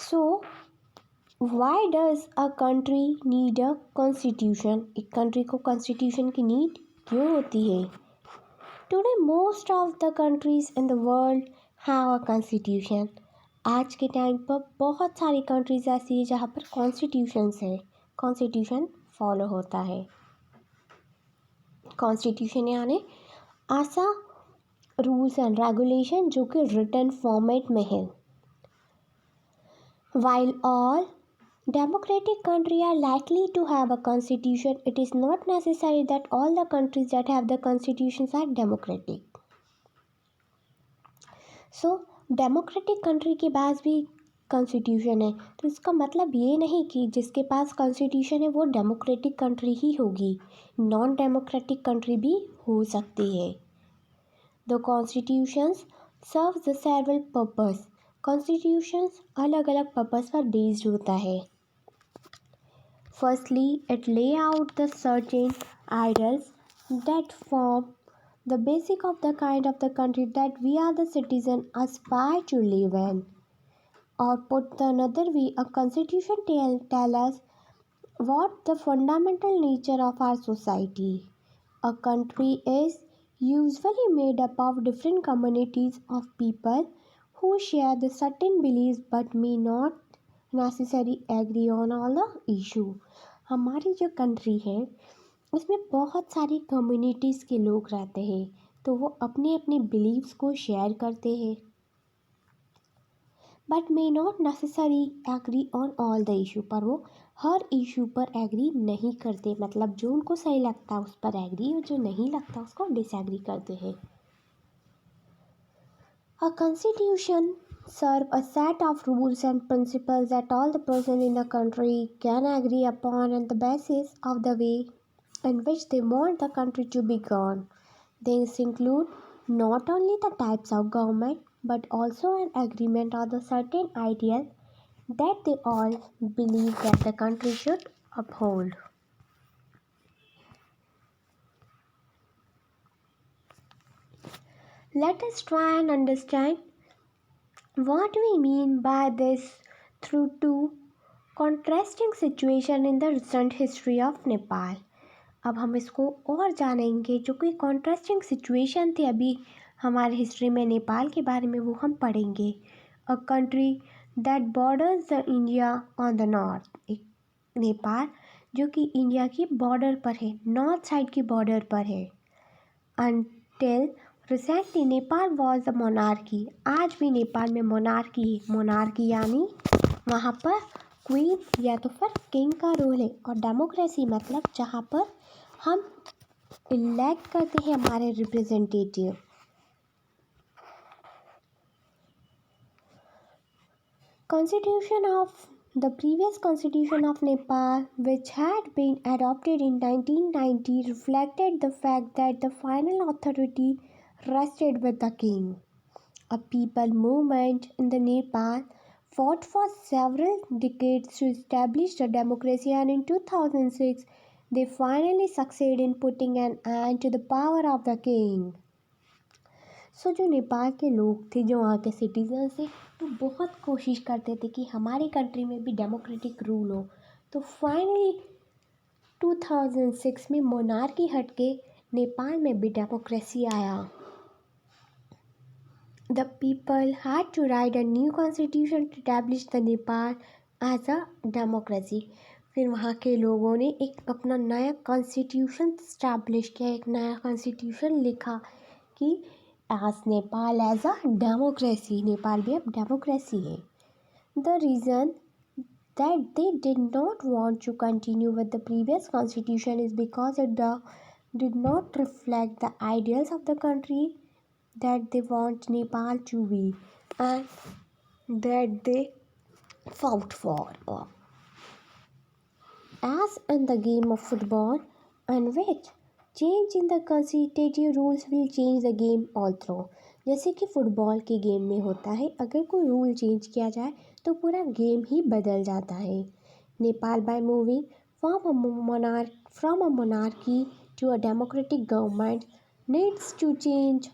So why does a country need a constitution? एक country को constitution की need क्यों होती है? Today most of the countries in the world have a constitution. आज के टाइम पर बहुत सारी कंट्रीज ऐसी है जहाँ पर कॉन्स्टिट्यूशंस है, कॉन्स्टिट्यूशन फॉलो होता है। कॉन्स्टिट्यूशन यानी ऐसा रूल्स एंड रेगुलेशन जो कि रिटन फॉर्मेट में है। While all democratic countries are likely to have a constitution, it is not necessary that all the countries that have the constitutions are democratic. So, democratic country के पास भी constitution है, तो इसका मतलब ये नहीं कि जिसके पास कॉन्स्टिट्यूशन है वो डेमोक्रेटिक कंट्री ही होगी, नॉन डेमोक्रेटिक कंट्री भी हो सकती है। The constitutions serve the several purpose. Constitutions अलग अलग पर्पस पर बेस्ड होता है। Firstly it lay out the certain ideals that form the basic of the kind of the country that we are the citizen aspire to live in. Or put another way, a constitution tell us what the fundamental nature of our society. A country is usually made up of different communities of people who share the certain beliefs but may not necessarily agree on all the issue. हमारी जो country है उसमें बहुत सारी communities के लोग रहते हैं, तो वो अपने अपने बिलीव्स को शेयर करते हैं but may not necessary agree on all the issue. पर वो हर इशू पर एग्री नहीं करते, मतलब जो उनको सही लगता है उस पर एग्री और जो नहीं लगता उसको डिसएग्री करते हैं। A constitution serve a set of rules and principles that all the persons in the country can agree upon on the basis of the way in which they want the country to be governed. These include not only the types of government but also an agreement on the certain ideals that they all believe that the country should uphold. Let us try and understand what we mean by this through two contrasting situations in the recent history of Nepal. अब हम इसको और जानेंगे, जो कोई contrasting situation थी अभी हमारे हिस्ट्री में नेपाल के बारे में, वो हम पढ़ेंगे। A country that borders the India on the north. एक नेपाल जो कि इंडिया की बॉर्डर पर है, नॉर्थ साइड की बॉर्डर पर है। Until recently Nepal was the monarchy. आज भी नेपाल में मोनार्की है। मोनार्की यानी वहाँ पर क्वीन या तो फिर किंग का रोल है। और डेमोक्रेसी मतलब जहाँ पर हम इलेक्ट करते हैं हमारे representative. Constitution of the previous constitution of Nepal which had been adopted in 1990 reflected the fact that the final authority rested with the king. A people movement in the Nepal fought for several decades to establish the democracy, and in 2006 they finally succeeded in putting an end to the power of the king. सो जो नेपाल के लोग थे, जो वहाँ के citizen थे, तो बहुत कोशिश करते थे कि हमारी कंट्री में भी डेमोक्रेटिक रूल हो। तो फाइनली 2006 में मोनार्की हट के नेपाल में भी डेमोक्रेसी आया। The people had to write a new constitution to establish the Nepal as a democracy. फिर वहाँ के लोगों ने एक अपना नया कॉन्स्टिट्यूशन स्टैब्लिश किया, एक नया कॉन्स्टिट्यूशन लिखा कि as Nepal as a democracy, Nepal भी अब डेमोक्रेसी है। The reason that they did not want to continue with the previous constitution is because it did not reflect the ideals of the country that they want Nepal to be and that they fought for. As in the game of football, in which change in the constitutive rules will change the game also. जैसे कि football के game में होता है, अगर कोई rule change किया जाए तो पूरा गेम ही बदल जाता है। Nepal by moving from a monarchy to a democratic government needs to change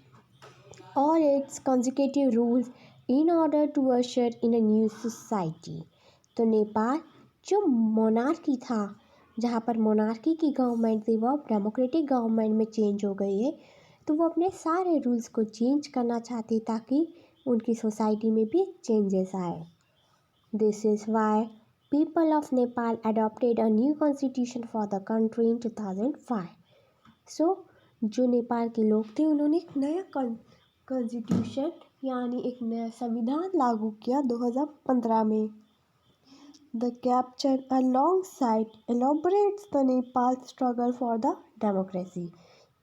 all its consecutive rules in order to usher in a new society. तो नेपाल जो मोनार्की था, जहाँ पर मोनार्की की गवर्नमेंट थी, वो अब डेमोक्रेटिक गवर्नमेंट में चेंज हो गई है। तो वो अपने सारे रूल्स को चेंज करना चाहती ताकि उनकी सोसाइटी में भी चेंजेस आए। This is why people of Nepal adopted a new constitution for the country in 2005. सो जो नेपाल के लोग थे उन्होंने एक नया कॉन्स्टिट्यूशन यानी एक नया संविधान लागू किया 2015 में। The caption alongside elaborates the Nepal struggle for the democracy.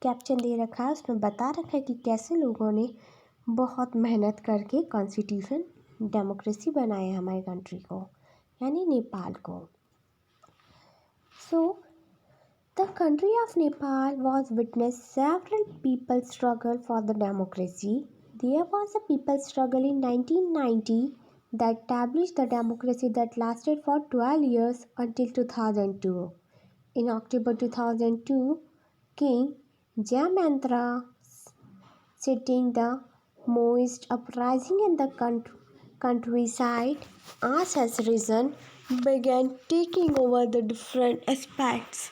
Caption दे रखा है, उसमें बता रखा है कि कैसे लोगों ने बहुत मेहनत करके कॉन्स्टिट्यूशन डेमोक्रेसी बनाया हमारी कंट्री को, यानी नेपाल को। सो the country of Nepal was witnessed several people struggle for the democracy. There was a people struggle in 1990 that established the democracy that lasted for 12 years until 2002. In October 2002, King Jayamantra, setting the Maoist uprising in the countryside as has risen, began taking over the different aspects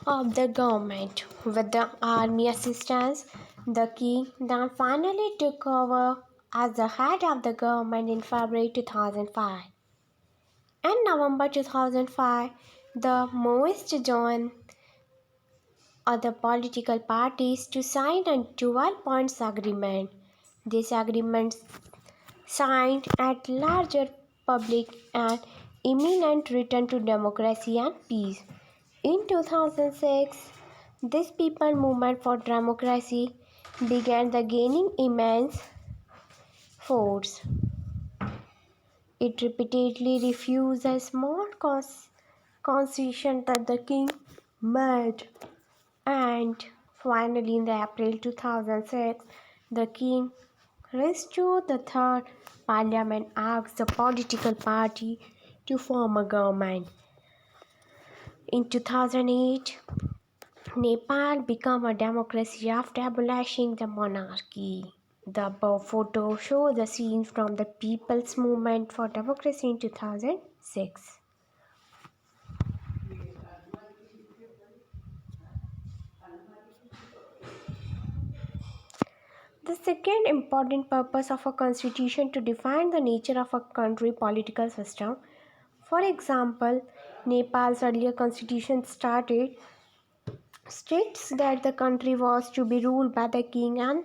of the government. With the army assistance, the king then finally took over as the head of the government in February 2005. In November 2005, the Maoists joined other political parties to sign a 12 points agreement. This agreement signed at larger public and imminent return to democracy and peace. In 2006, this people movement for democracy began the gaining immense force. It repeatedly refused a small concession that the king made, and finally in April 2006, the king restored the third parliament, asked the political party to form a government. In 2008, Nepal became a democracy after abolishing the monarchy. The above photo shows the scenes from the People's Movement for Democracy in 2006. The second important purpose of a constitution to define the nature of a country political system. For example, Nepal's earlier constitution states that the country was to be ruled by the king and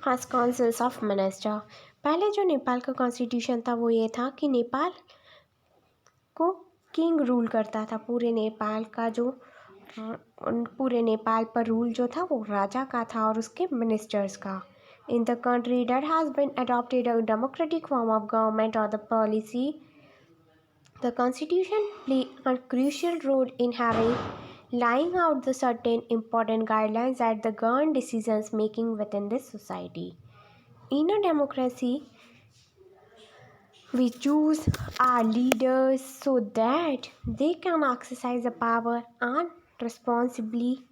has councils of minister. पहले जो नेपाल का constitution था वो ये था कि नेपाल को king rule करता था। पूरे नेपाल पर रूल जो था वो राजा का था और उसके मिनिस्टर्स का। In the country that has been adopted a democratic form of government or the policy, the constitution play a crucial role in laying out the certain important guidelines that the govern decisions making within this society. In a democracy, we choose our leaders so that they can exercise the power and responsibly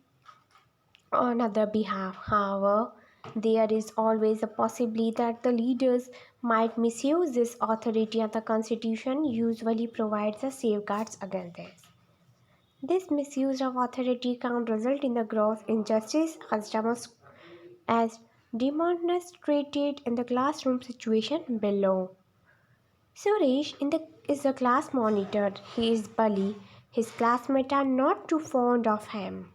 on other behalf. However, there is always a possibility that the leaders might misuse this authority, and the Constitution usually provides the safeguards against this. This misuse of authority can result in the gross injustice as demonstrated in the classroom situation below. Suresh is the class monitor. He is bully. His classmates are not too fond of him.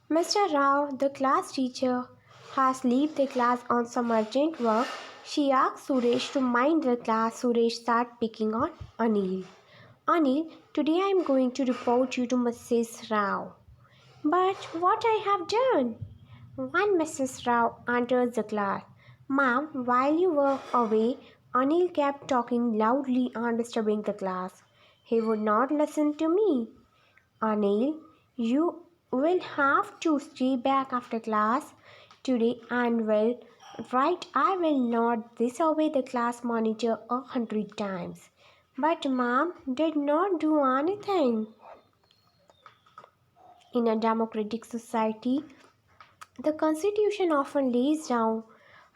Mr. Rao, the class teacher, has left the class on some urgent work. She asks Suresh to mind the class. Suresh starts picking on Anil. Anil, today I am going to report you to Mrs. Rao. But what I have done? When Mrs. Rao enters the class, Ma'am, while you were away, Anil kept talking loudly and disturbing the class. He would not listen to me. Anil, you will have to stay back after class today and will write I will not disobey the class monitor 100 times. But mom did not do anything. In a democratic society, The Constitution often lays down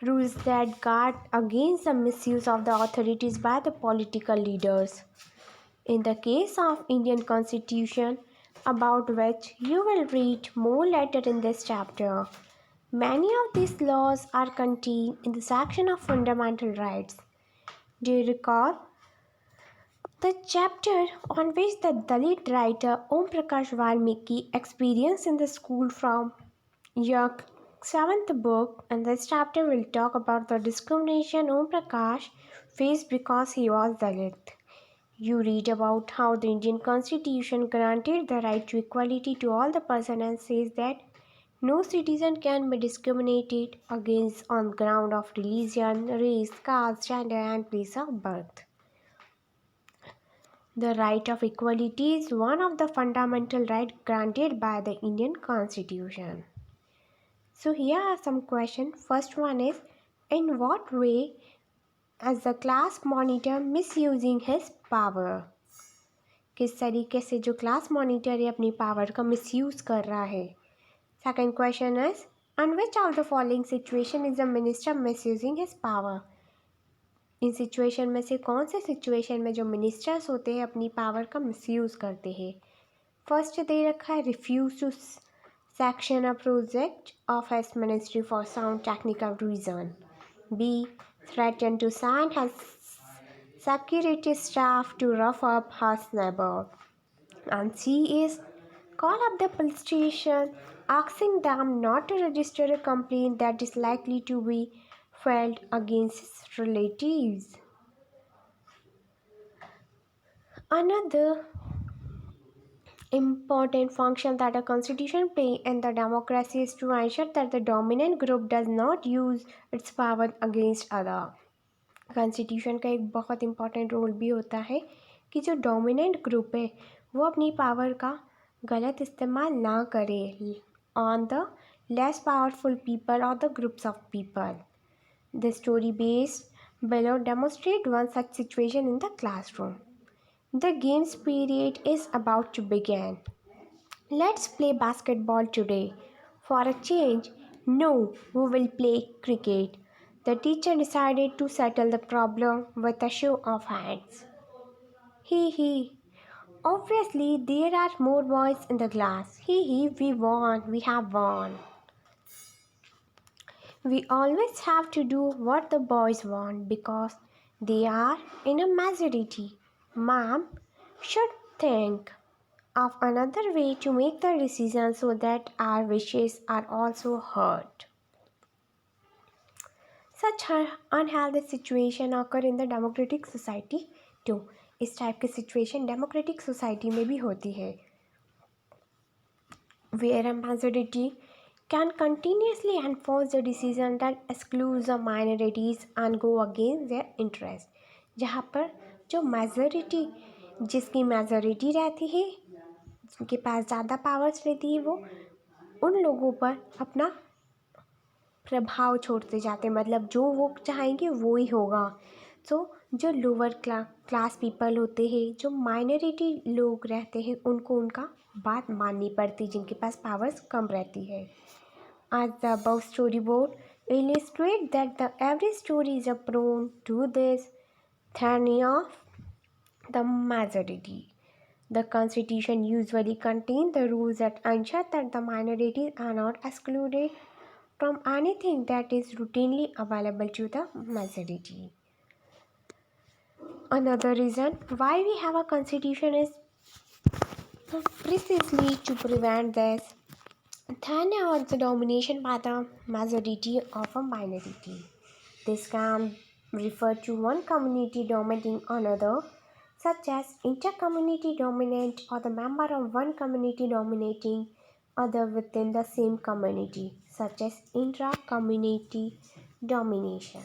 rules that guard against the misuse of the authorities by the political leaders. In the case of Indian Constitution, about which you will read more later in this chapter, many of these laws are contained in the section of fundamental rights. Do you recall the chapter on which the Dalit writer Om Prakash Valmiki experienced in the school from your seventh book? And this chapter will talk about the discrimination Om Prakash faced because he was Dalit. You read about how the Indian Constitution granted the right to equality to all the persons and says that no citizen can be discriminated against on ground of religion, race, caste, gender, and place of birth. The right of equality is one of the fundamental rights granted by the Indian Constitution. So here are some questions. First one is, in what way is the class monitor misusing his power? किस तरीके से जो class monitor है अपनी power का misuse कर रहा है. Second question is, on which of the following situation is the minister misusing his power? In situation में से कौन से सिचुएशन में जो मिनिस्टर्स होते हैं अपनी पावर का मिसयूज करते हैं? फर्स्ट दे रखा है, refuse to section a project of his ministry for sound technical reason. B, threaten to send his security staff to rough up his neighbor. And C is, call up the police station asking them not to register a complaint that is likely to be filed against his relatives. Another important function that a constitution plays in the democracy is to ensure that the dominant group does not use its power against other. Constitution का एक बहुत important role भी होता है कि जो dominant group है वो अपनी पावर का गलत इस्तेमाल ना करे on the less powerful people और the groups of people. The story based below demonstrate one such situation in the classroom. The games period is about to begin. Let's play basketball today. For a change, no, we will play cricket. The teacher decided to settle the problem with a show of hands. Hee hee. Obviously, there are more boys in the class. Hee hee, we won. We have won. We always have to do what the boys want because they are in a majority. Mom should think of another way to make the decision so that our wishes are also heard. Such unhealthy situation occur in the democratic society too. इस type की situation democratic society में भी होती है. Where a majority can continuously enforce the decision that excludes the minorities and go against their interest. जहाँ पर जो majority जिसकी मेजोरिटी रहती है जिनके पास ज़्यादा पावर्स रहती है वो उन लोगों पर अपना प्रभाव छोड़ते जाते, मतलब जो वो चाहेंगे वो ही होगा. सो जो लोअर क्लास पीपल होते हैं, जो माइनॉरिटी लोग रहते हैं, उनको उनका बात माननी पड़ती जिनके पास पावर्स कम रहती है. As the above storyboard illustrate that the every story is prone to this tyranny of the majority. The Constitution usually contains the rules that ensure that the minorities are not excluded from anything that is routinely available to the majority. Another reason why we have a constitution is precisely to prevent this tyranny or the domination by the majority of a minority. This can refer to one community dominating another, such as inter-community dominant or the member of one community dominating other within the same community, such as intra-community domination.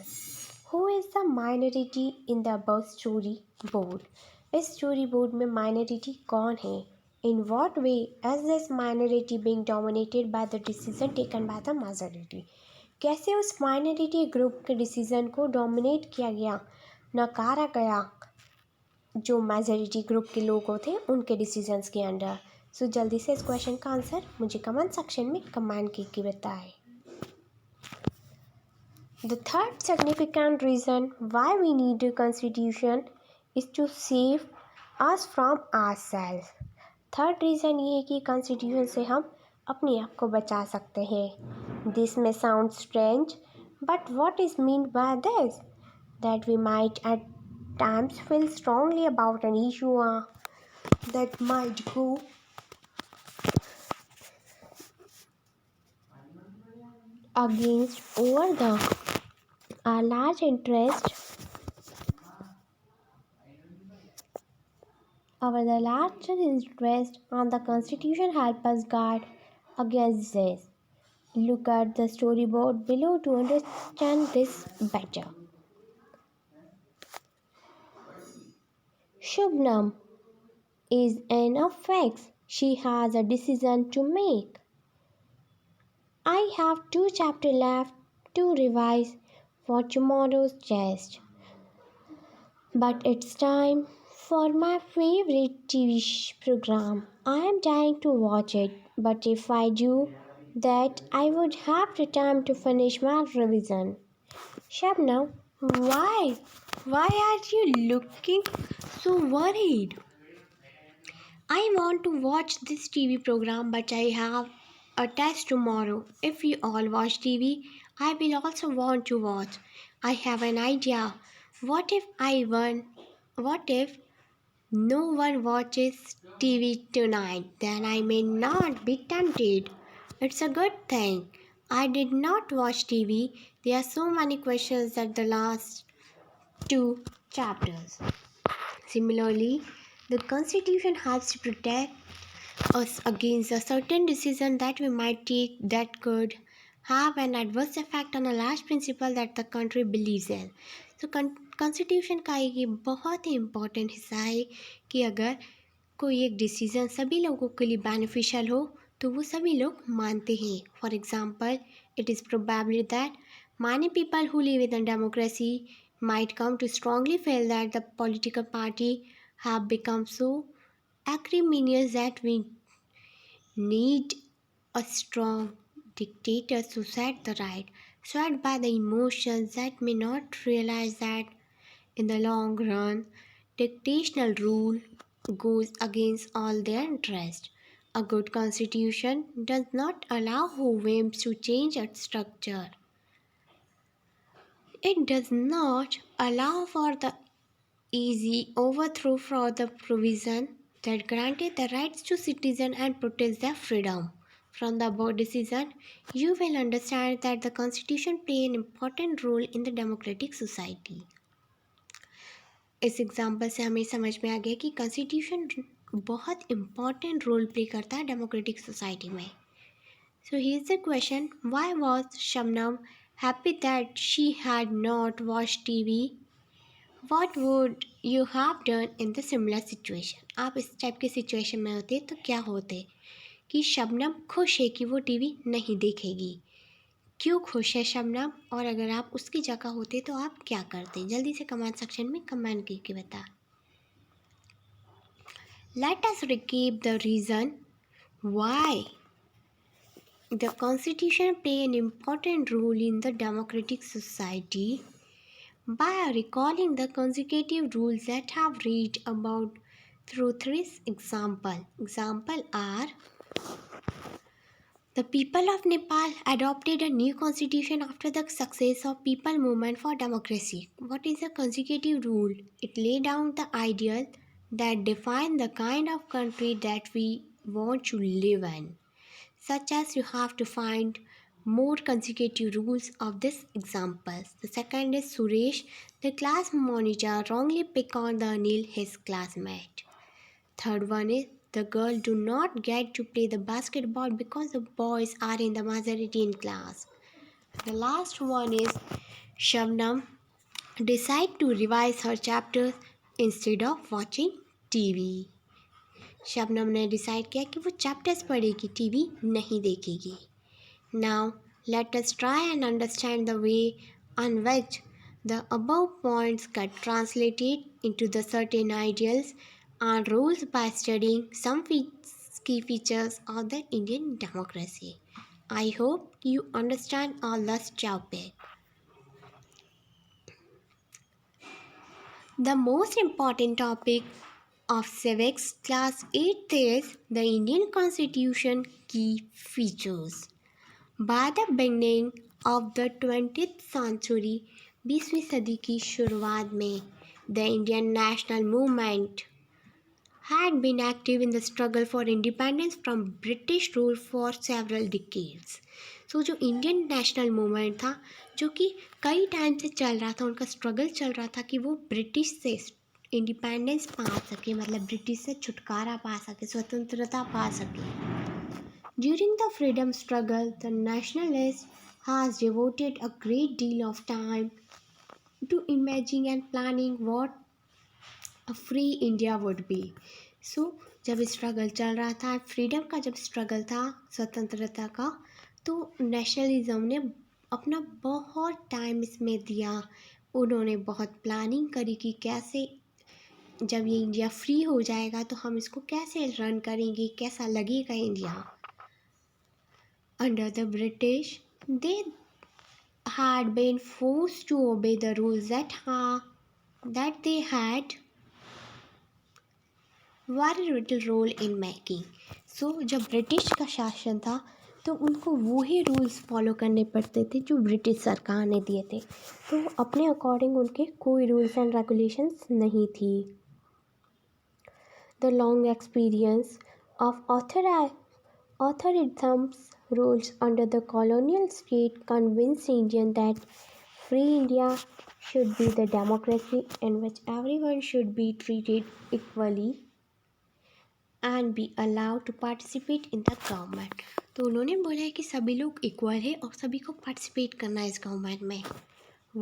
Who is the minority in the above storyboard? इस storyboard में minority कौन है? In what way is this minority being dominated by the decision taken by the majority? कैसे उस minority group के decision को dominate किया गया, नकारा गया जो मेजोरिटी ग्रुप के लोग थे उनके डिसीजंस के अंडर. सो जल्दी से इस क्वेश्चन का आंसर मुझे कमेंट सेक्शन में कमेंट करके बताएं. The third significant reason why we need a constitution is to save us from ourselves. Third reason ये है कि कॉन्स्टिट्यूशन से हम अपने आप को बचा सकते हैं. This may sound strange, but what is meant by this? That we might at times feel strongly about an issue that might go against over the our large interest over the larger interest on the constitution help us guard against this. Look at the storyboard below to understand this better. Shubnam is in a fix. She has a decision to make. I have 2 chapters left to revise for tomorrow's test. But it's time for my favorite TV program. I am dying to watch it, but if I do that, I would have the time to finish my revision. Shabnam, why? Why are you looking so worried? I want to watch this TV program, but I have a test tomorrow. If you all watch TV, I will also want to watch. I have an idea. What if I won? What if no one watches TV tonight? Then I may not be tempted. It's a good thing. I did not watch TV. There are so many questions at the last 2 chapters. Similarly, the Constitution helps to protect us against a certain decision that we might take that could have an adverse effect on a large principle that the country believes in. So constitution का एक ये बहुत ही important हिस्सा है कि अगर कोई एक डिसीज़न सभी लोगों के लिए बेनिफिशियल हो तो वो सभी लोग मानते हैं. For example, it is probably that many people who live in a democracy might come to strongly feel that the political party have become so acrimonious that we need a strong dictator to set the right, swayed by the emotions that may not realize that in the long run, dictatorial rule goes against all their interest. A good constitution does not allow whims to change its structure. It does not allow for the easy overthrow for the provision that granted the rights to citizens and protects their freedom. From the above decision, you will understand that the Constitution plays an important role in the democratic society. इस example से हमें समझ में आ गया कि constitution बहुत important role play करता है डेमोक्रेटिक सोसाइटी में. So here is the question, why was Shabnam happy that she had not watch TV? What would you have done in the similar situation? आप इस टाइप के सिचुएशन में होते तो क्या होते कि शबनम खुश है कि वो टीवी नहीं देखेगी. क्यों खुश है शबनम, और अगर आप उसकी जगह होते तो आप क्या करते? जल्दी से कमेंट सेक्शन में कमेंट करके बता. Let us recap the reason why the constitution play an important role in the democratic society by recalling the consecutive rules that have read about through 3 examples. Example are: the people of Nepal adopted a new constitution after the success of People Movement for Democracy. What is a consecutive rule? It laid down the ideal that define the kind of country that we want to live in, such as you have to find more consecutive rules of this examples. The second is Suresh, the class monitor, wrongly picked on the Anil, his classmate. Third one is the girl do not get to play the basketball because the boys are in the majority in class. The last one is Shabnam decide to revise her chapters instead of watching TV. Shabnam ने decide किया कि वो chapters पढ़ेगी, TV नहीं देखेगी. Now, let us try and understand the way on which the above points get translated into the certain ideals and rules by studying some key features of the Indian democracy. I hope you understand all this topic. The most important topic of civics class 8th is the Indian Constitution key features. By the beginning of the 20th century, 20वीं सदी की शुरुआत में the Indian national movement had been active in the struggle for independence from British rule for several decades. सो जो Indian national movement था, जो कि कई time से चल रहा था, उनका स्ट्रगल चल रहा था कि वो ब्रिटिश से इंडिपेंडेंस पा सके, मतलब ब्रिटिश से छुटकारा पा सके, स्वतंत्रता पा सके. During the freedom struggle, the nationalist has devoted a great deal of time to imagining and planning what a free India would be. So, जब स्ट्रगल चल रहा था, फ्रीडम का जब स्ट्रगल था, स्वतंत्रता का, तो नेशनलिज्म ने अपना बहुत टाइम इसमें दिया. उन्होंने बहुत प्लानिंग करी कि कैसे जब ये इंडिया फ्री हो जाएगा तो हम इसको कैसे रन करेंगे, कैसा लगेगा India. Under the British, they had been forced to obey the rules that they had very little role in making. So जब ब्रिटिश का शासन था तो उनको वही रूल्स फॉलो करने पड़ते थे जो ब्रिटिश सरकार ने दिए थे. तो अपने अकॉर्डिंग उनके कोई रूल्स एंड रेगुलेशंस नहीं थी. The long experience of authoritarian rules under the colonial state convinced Indians that free India should be the democracy in which everyone should be treated equally and be allowed to participate in the government. तो उन्होंने बोला है कि सभी लोग equal है और सभी को पार्टिसिपेट करना है इस गवर्नमेंट में.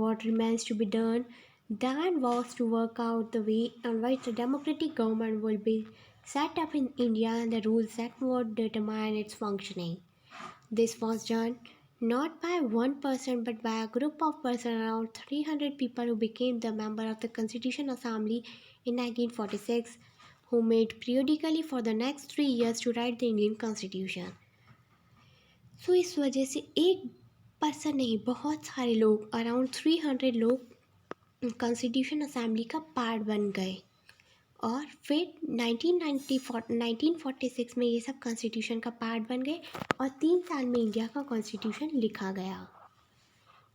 What remains to be done then was to work out the way in which a democratic government will be set up in India and the rules that would determine its functioning. This was done not by one person but by a group of persons, around 300 people who became the member of the Constitution Assembly in 1946, who met periodically for the next 3 years to write the Indian Constitution. So इस वजह से एक person नहीं, बहुत सारे लोग, around 300 लोग constitution assembly का पार्ट बन गए. और फिर 1946 में ये सब कॉन्स्टिट्यूशन का पार्ट बन गए और 3 साल में इंडिया का कॉन्स्टिट्यूशन लिखा गया.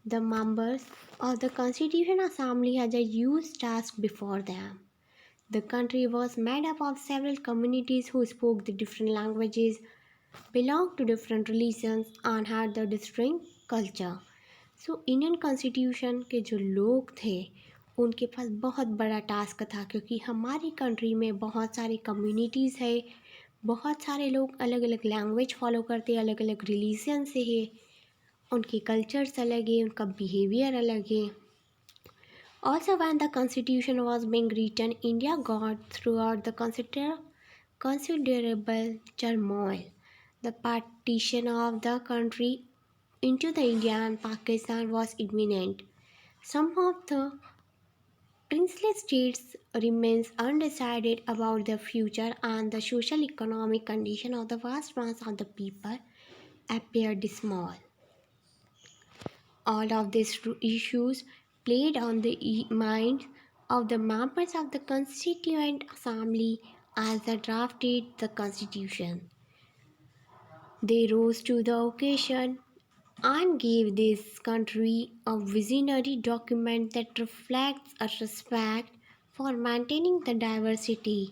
The members of the constitution assembly has a huge task before them. The country was made up of several communities who spoke the different languages, belonged to different religions and had the distinct culture. So Indian constitution के जो लोग थे उनके पास बहुत बड़ा task था, क्योंकि हमारी कंट्री में बहुत सारी कम्युनिटीज़ है, बहुत सारे लोग अलग अलग लैंग्वेज फॉलो करते हैं, अलग अलग रिलीजन से है, उनके कल्चर्स अलग है, उनका बिहेवियर अलग है. Also, when the constitution was being written, India got throughout the considerable turmoil. The partition of the country into the India and Pakistan was imminent. Some of the princely states remains undecided about their future, and the social economic condition of the vast mass of the people appeared small. All of these issues played on the minds of the members of the Constituent Assembly as they drafted the Constitution. They rose to the occasion and gave this country a visionary document that reflects a respect for maintaining the diversity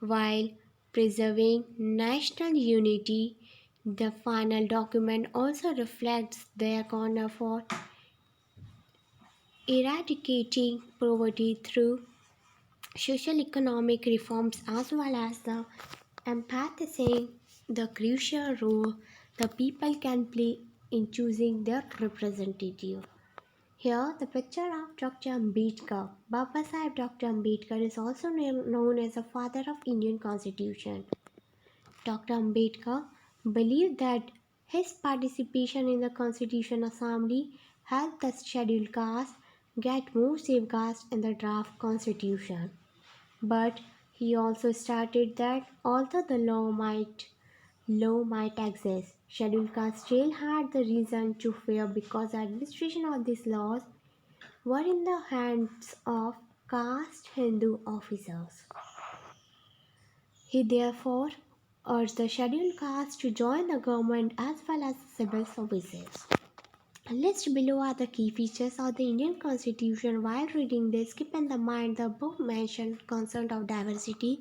while preserving national unity. The final document also reflects their corner for eradicating poverty through social economic reforms as well as the emphasizing the crucial role the people can play in choosing their representative. Here, the picture of Dr. Ambedkar, Baba Sahib Dr. Ambedkar, is also known as the father of Indian Constitution. Dr. Ambedkar believed that his participation in the Constitution Assembly helped the scheduled caste get more safeguards in the draft constitution. But he also stated that although the law might exist, scheduled caste still had the reason to fear because the administration of these laws were in the hands of caste Hindu officers. He therefore urged the scheduled caste to join the government as well as civil services. Listed below are the key features of the Indian Constitution. While reading this, keep in the mind the book mentioned concept of diversity,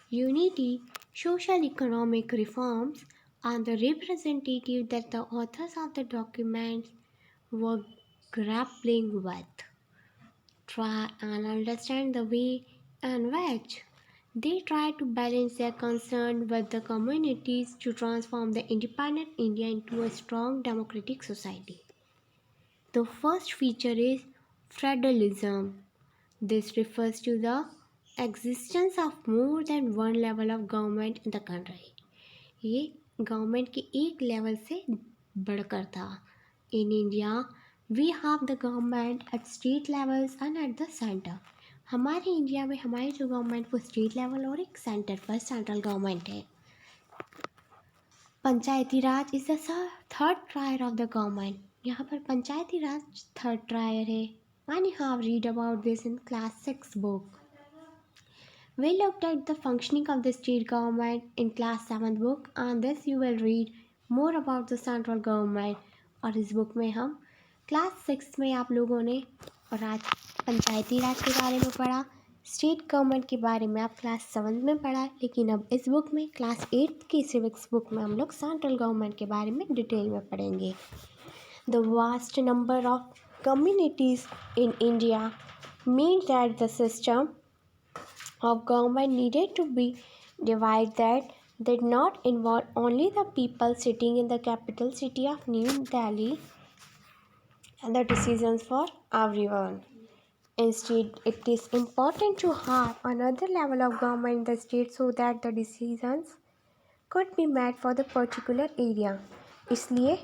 unity, social economic reforms, and the representative that the authors of the documents were grappling with. Try and understand the way in which they try to balance their concern with the communities to transform the independent India into a strong democratic society. The first feature is federalism. This refers to the existence of more than one level of government in the country. ये government के एक level से बढ़कर था. In India we have the government at state levels and at the centre. हमारे India में हमारी जो गवर्नमेंट वो स्टेट लेवल और एक सेंटर पर सेंट्रल गवर्नमेंट है. Panchayati Raj is the third tier of the government. यहाँ पर पंचायती राज थर्ड टायर है. And you have read about this in class 6 book. We looked at the functioning of the state government in class 7th book, and this you will read more about the central government. और इस book में हम class 6 में आप लोगों ने और आज पंचायती राज के बारे में पढ़ा, स्टेट गवर्नमेंट के बारे में आप क्लास 7 में पढ़ा, लेकिन अब इस बुक में क्लास 8 की सिविक्स बुक में हम लोग सेंट्रल गवर्नमेंट के बारे में डिटेल में पढ़ेंगे. The vast number of communities in India means that the system of government needed to be divided that did not involve only the people sitting in the capital city of New Delhi and the decisions for everyone. Instead, it is important to have another level of government in the state so that the decisions could be made for the particular area. इसलिए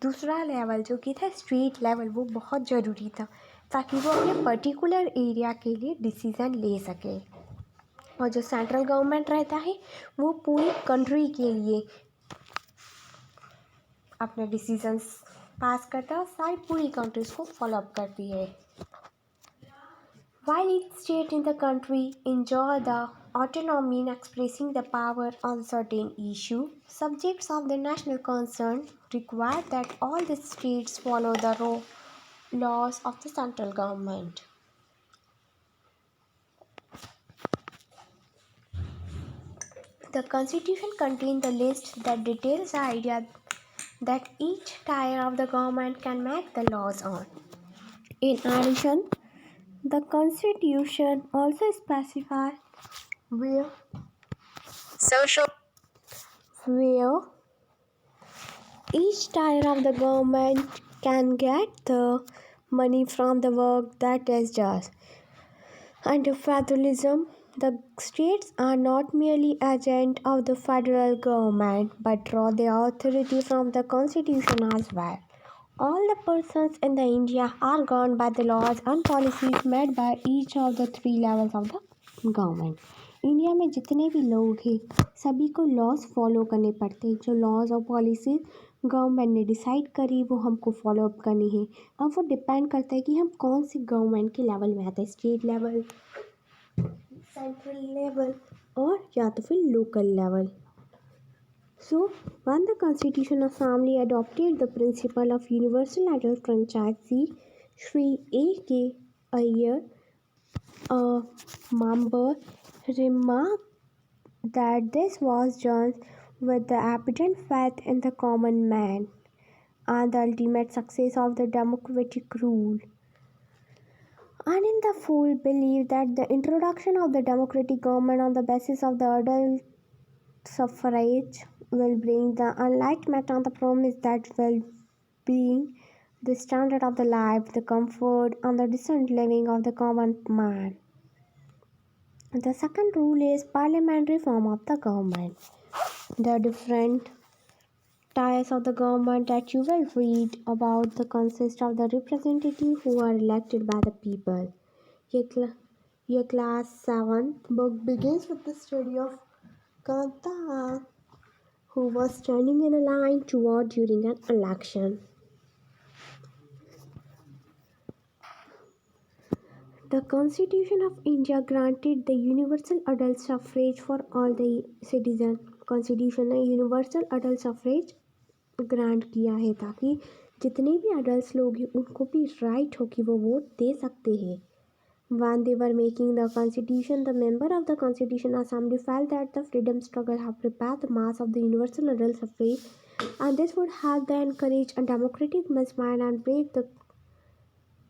दूसरा level जो कि था state level वो बहुत ज़रूरी था ताकि वो अपने पर्टिकुलर एरिया के लिए डिसीज़न ले सके. और जो सेंट्रल गवर्नमेंट रहता है वो पूरी कंट्री के लिए अपने डिसीजंस पास करता है और सारी पूरी कंट्रीज को फॉलोअप करती है. While each state in the country enjoy the autonomy in expressing the power on certain issue, subjects of the national concern require that all the states follow the laws of the central government. The Constitution contains the list that details the idea that each tier of the government can make the laws on. In addition, the Constitution also specifies where each tier of the government can get the money from the work that is does. Under federalism, the states are not merely agents of the federal government but draw their authority from the constitution as well. All the persons in the India are governed by the laws and policies made by each of the 3 levels of the government. India में जितने भी लोग हैं सभी को laws follow करने पड़ते हैं. जो लॉज और पॉलिसीज गवर्नमेंट ने डिसाइड करी वो हमको फॉलो अप करनी है. अब वो डिपेंड करता है कि हम कौन सी गवर्नमेंट के लेवल में आते हैं, स्टेट लेवल, सेंट्रल लेवल और या तो फिर local level. So, when the Constitution Assembly adopted the principle of universal adult franchise, Shri A.K. Iyer, a member, remarked that this was done with the evident faith in the common man and the ultimate success of the democratic rule, and in the full belief that the introduction of the democratic government on the basis of the adult suffrage will bring the enlightenment and the promise that will being the standard of the life, the comfort and the decent living of the common man. The second rule is parliamentary form of the government. The different tiers of the government that you will read about the consist of the representatives who are elected by the people. Your class 7th book begins with the study of Kanta, who was standing in a line to vote during an election. The Constitution of India granted the universal adult suffrage for all the citizens. Constitution ने universal adult suffrage grant किया है ताकि जितने भी adult लोग हैं उनको भी राइट हो कि वो वोट दे सकते हैं. When they were making the constitution, the member of the Constitution Assembly felt that the freedom struggle had prepared the mass of the universal adult suffrage, and this would help them encourage a democratic movement and break the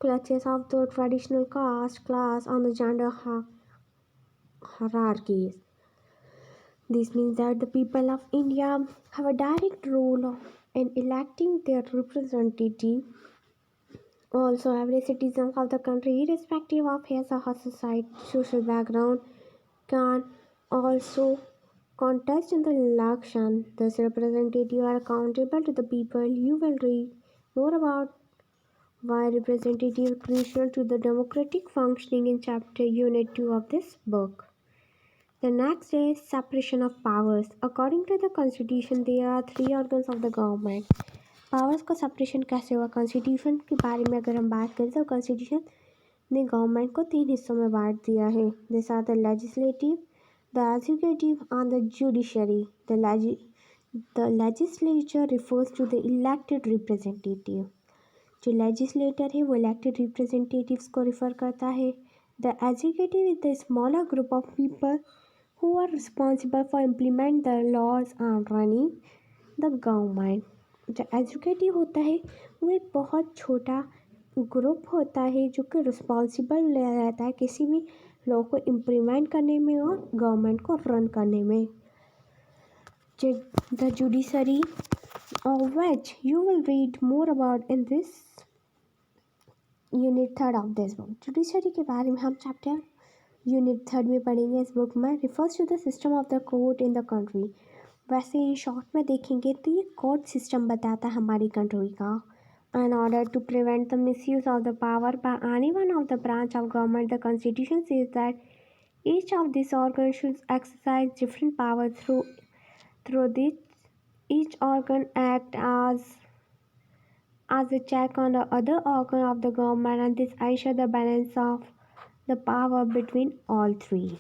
clutches of the traditional caste, class, and the gender hierarchies. This means that the people of India have a direct role in electing their representative. Also, every citizen of the country, irrespective of his or her social background, can also contest in the election. Thus, representatives are accountable to the people. You will read more about why representative is crucial to the democratic functioning in chapter unit 2 of this book. The next is separation of powers. According to the constitution, there are 3 organs of the government. Powers का separation कैसे हुआ? Constitution के बारे में अगर हम बात करें तो कॉन्स्टिट्यूशन ने गवर्नमेंट को 3 हिस्सों में बांट दिया है. This are the legislative, the executive and the judiciary. The legislature refers to the elected representative. जो लेजिस्लेटर है वो इलेक्टेड रिप्रेजेंटेटिव्स को रिफ़र करता है. The executive is the smaller group of people who are responsible for implement the laws and running the government. जो educative होता है वो एक बहुत छोटा ग्रुप होता है जो कि रिस्पॉन्सिबल रहता है किसी भी लॉ को इम्प्लीमेंट करने में और गवर्नमेंट को रन करने में. The judiciary of which you will read more about in this unit 3 of this book. Judiciary के बारे में हम चैप्टर यूनिट 3 में पढ़ेंगे इस बुक में. Refers to the system of the court in the country. वैसे इन शॉर्ट में देखेंगे तो ये कोर्ट सिस्टम बताता है हमारी कंट्री का. In order to prevent the misuse of the power by any one of the branch of government, the Constitution says that each of these organs should exercise different powers through this. Each organ act as a check on the other organ of the government, and this ensures the balance of the power between all three.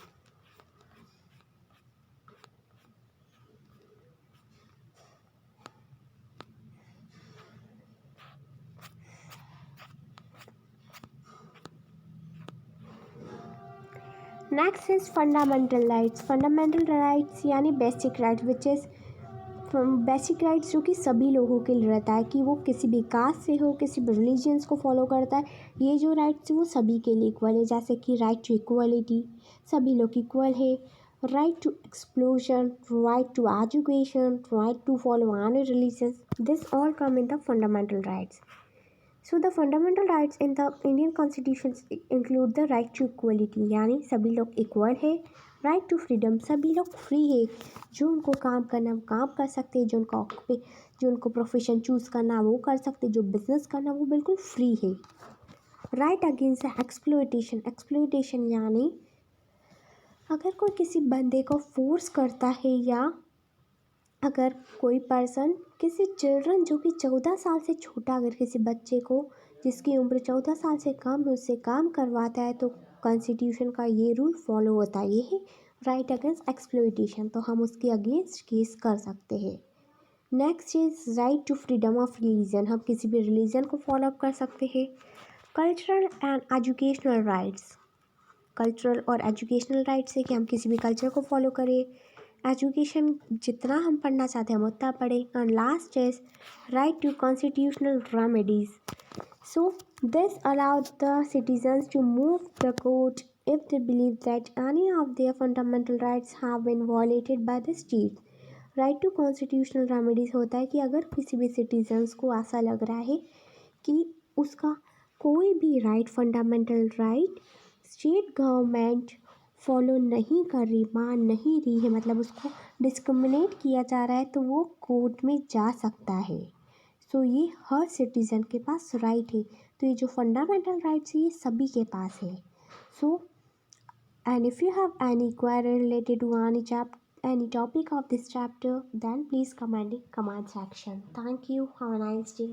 Next is fundamental rights. Fundamental rights यानी basic rights, which is basic rights जो कि सभी लोगों के लिए रहता है कि वो किसी भी कास्ट से हो, किसी भी रिलीजियंस को फॉलो करता है. ये जो राइट्स वो सभी के लिए इक्वल है. जैसे कि राइट टू इक्वलिटी, सभी लोग इक्वल है. Right to expression, right to education, right to follow any religion, this all come in the fundamental rights. So the fundamental rights in the Indian Constitution include the right to equality यानी सभी लोग equal है. Right to freedom, सभी लोग free है. जो उनको काम करना वो काम कर सकते हैं. जो उनको प्रोफेशन चूज़ करना वो कर सकते हैं. जो बिजनेस करना वो बिल्कुल फ्री है. Right against exploitation. एक्सप्लॉयटेशन यानी अगर कोई किसी बंदे को फोर्स करता है या अगर कोई पर्सन किसी चिल्ड्रन जो कि 14 साल से छोटा अगर किसी बच्चे को जिसकी उम्र 14 साल से कम है उससे काम करवाता है तो कॉन्स्टिट्यूशन का ये रूल फॉलो होता है. ये है राइट अगेंस्ट एक्सप्लॉयटेशन. तो हम उसके अगेंस्ट केस कर सकते हैं. Next is right to freedom of religion. हम किसी भी रिलीजन को फॉलो अप कर सकते हैं. Cultural and educational rights. Cultural और एजुकेशनल राइट्स है कि हम किसी भी कल्चर को फॉलो करें. एजुकेशन जितना हम पढ़ना चाहते हैं हम उतना पढ़ें. And last is right to constitutional remedies. So this allowed the citizens to move the court if they believe that any of their fundamental rights have been violated by the state. Right to constitutional remedies होता है कि अगर किसी भी citizens को ऐसा लग रहा है कि उसका कोई भी right fundamental right state government follow नहीं कर रही, मान नहीं रही है, मतलब उसको डिस्क्रिमिनेट किया जा रहा है तो वो कोर्ट में जा सकता है. सो ये हर सिटीज़न के पास राइट है. तो ये जो फंडामेंटल राइट्स है ये सभी के पास है. सो and if you have any query related to any topic of this chapter, then please comment in comment section. Thank you. Have a nice day.